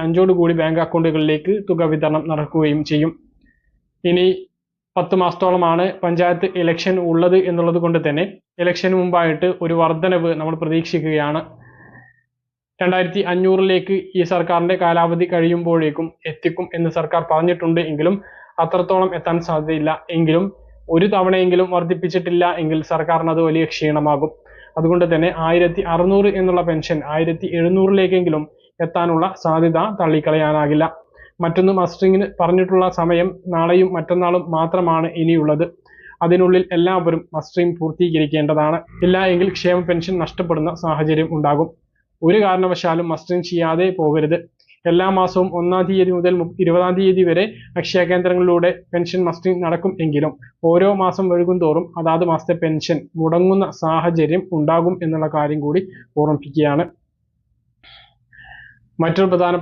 5 bank അക്കൗണ്ടുകളിലേക്ക് തുക വിതരണം നടക്കുകയും ചെയ്യും. ഇനി 10 മാസത്തോളമാണ് പഞ്ചായത്ത് ഇലക്ഷൻ ഉള്ളത് എന്നുള്ളത് കൊണ്ട് തന്നെ ഇലക്ഷന് മുമ്പായിട്ട് ഒരു വർധനവ് നമ്മൾ പ്രതീക്ഷിക്കുകയാണ്. 2500 ഈ സർക്കാരിന്റെ കാലാവധി കഴിയുമ്പോഴേക്കും എത്തിക്കും എന്ന് സർക്കാർ പറഞ്ഞിട്ടുണ്ട് എങ്കിലും അത്രത്തോളം എത്താൻ സാധ്യതയില്ല. എങ്കിലും ഒരു തവണയെങ്കിലും വർദ്ധിപ്പിച്ചിട്ടില്ല എങ്കിൽ സർക്കാരിന് അത് വലിയ ക്ഷീണമാകും. അതുകൊണ്ട് തന്നെ 1600 എന്നുള്ള പെൻഷൻ 1700 എത്താനുള്ള സാധ്യത തള്ളിക്കളയാനാകില്ല. മറ്റൊന്ന്, മസ്റ്ററിംഗിന് പറഞ്ഞിട്ടുള്ള സമയം നാളെയും മറ്റന്നാളും മാത്രമാണ് ഇനിയുള്ളത്. അതിനുള്ളിൽ എല്ലാവരും മസ്റ്ററിംഗ് പൂർത്തീകരിക്കേണ്ടതാണ്. ഇല്ല എങ്കിൽ ക്ഷേമ പെൻഷൻ നഷ്ടപ്പെടുന്ന സാഹചര്യം ഉണ്ടാകും. ഒരു കാരണവശാലും മസ്റ്ററിംഗ് ചെയ്യാതെ പോകരുത്. എല്ലാ മാസവും 1-ാം തീയതി മുതൽ 20-ാം തീയതി വരെ അക്ഷയ കേന്ദ്രങ്ങളിലൂടെ പെൻഷൻ മസ്റ്ററിംഗ് നടക്കും എങ്കിലും ഓരോ മാസം വൈകും തോറും അതാത് മാസത്തെ പെൻഷൻ മുടങ്ങുന്ന സാഹചര്യം ഉണ്ടാകും എന്നുള്ള കാര്യം കൂടി ഓർമ്മിപ്പിക്കുകയാണ്. മറ്റൊരു പ്രധാന